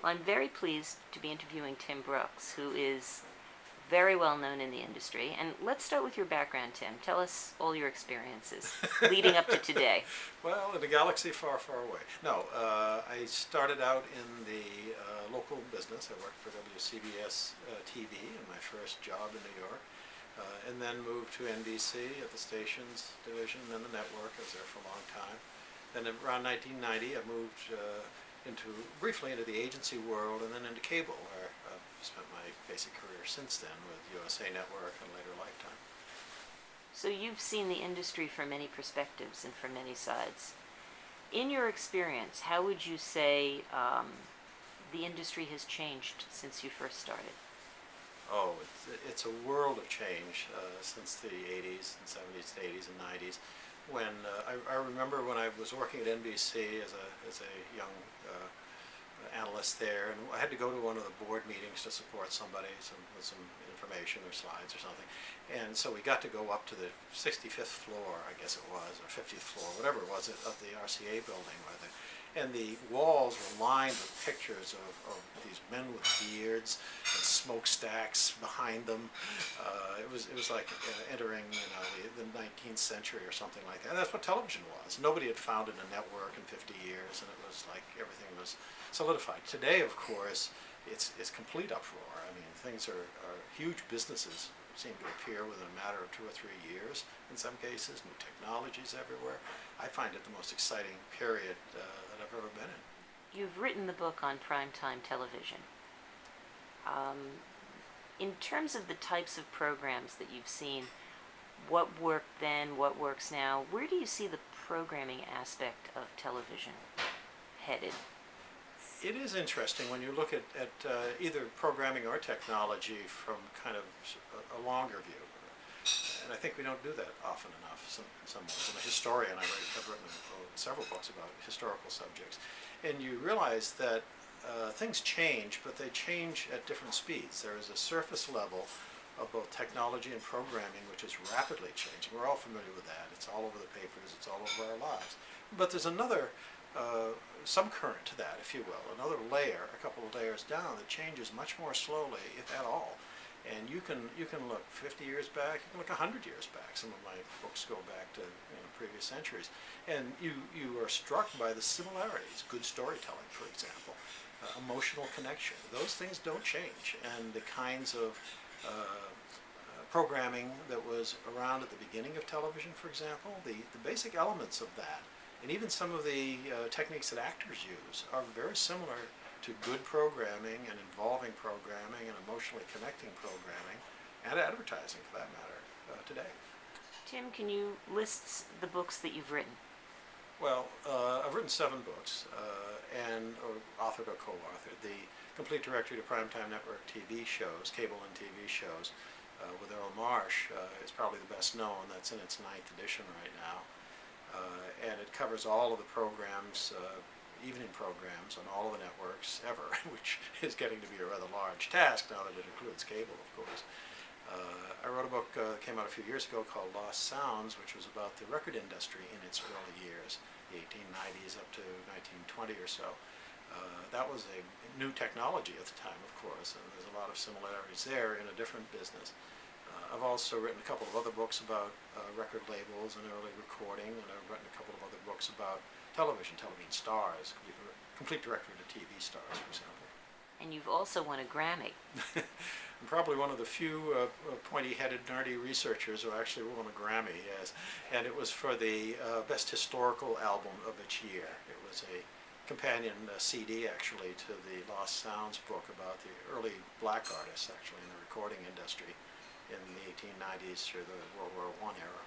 Well, I'm very pleased to be interviewing Tim Brooks, who is very well known in the industry. And let's start with your background, Tim. Tell us all your experiences leading up to today. Well, in a galaxy far, far away. No, I started out in the local business. I worked for WCBS TV in my first job in New York, and then moved to NBC at the stations division, then the network. I was there for a long time. Then around 1990, I moved briefly into the agency world, and then into cable, where I've spent my basic career since then with USA Network and later Lifetime. So you've seen the industry from many perspectives and from many sides. In your experience, how would you say the industry has changed since you first started? Oh, it's a world of change since the 80s and 70s, 80s and 90s. When I remember when I was working at NBC as a young analyst there, and I had to go to one of the board meetings to support somebody with some information or slides or something. And so we got to go up to the 65th floor, I guess it was, or 50th floor, whatever it was, of the RCA building. And the walls were lined with pictures of these men with beards and smokestacks behind them. It was like entering the 19th century or something like that. And that's what television was. Nobody had founded a network in 50 years, and it was like everything was solidified. Today, of course, it's complete uproar. I mean, things are huge businesses seem to appear within a matter of 2 or 3 years in some cases, new technologies everywhere. I find it the most exciting period that I've ever been in. You've written the book on primetime television. In terms of the types of programs that you've seen, what worked then, what works now, where do you see the programming aspect of television headed? It is interesting when you look at either programming or technology from kind of a longer view. And I think we don't do that often enough in some ways. I'm a historian. I've written several books about historical subjects. And you realize that things change, but they change at different speeds. There is a surface level of both technology and programming which is rapidly changing. We're all familiar with that. It's all over the papers. It's all over our lives. But there's another subcurrent to that, if you will, another layer, a couple of layers down that changes much more slowly, if at all. And you can look 50 years back, you can look 100 years back. Some of my books go back to previous centuries. And you are struck by the similarities, good storytelling, for example, emotional connection. Those things don't change. And the kinds of programming that was around at the beginning of television, for example, the basic elements of that, and even some of the techniques that actors use are very similar to good programming and involving programming and emotionally connecting programming and advertising, for that matter, today. Tim, can you list the books that you've written? Well, I've written 7 books or authored or co-authored. The Complete Directory to Primetime Network TV shows, cable and TV shows, with Earl Marsh is probably the best known. That's in its 9th edition right now. And it covers all of the programs, evening programs on all of the networks ever, which is getting to be a rather large task now that it includes cable, of course. I wrote a book that came out a few years ago called Lost Sounds, which was about the record industry in its early years, the 1890s up to 1920 or so. That was a new technology at the time, of course, and there's a lot of similarities there in a different business. I've also written a couple of other books about record labels and early recording, and I've written a couple of other books about television stars, Complete Directory to TV stars, for example. And you've also won a Grammy. I'm probably one of the few pointy-headed, nerdy researchers who actually won a Grammy, yes. And it was for the Best Historical Album of its year. It was a companion CD, actually, to the Lost Sounds book about the early black artists, actually, in the recording industry in the 1890s through the World War I era.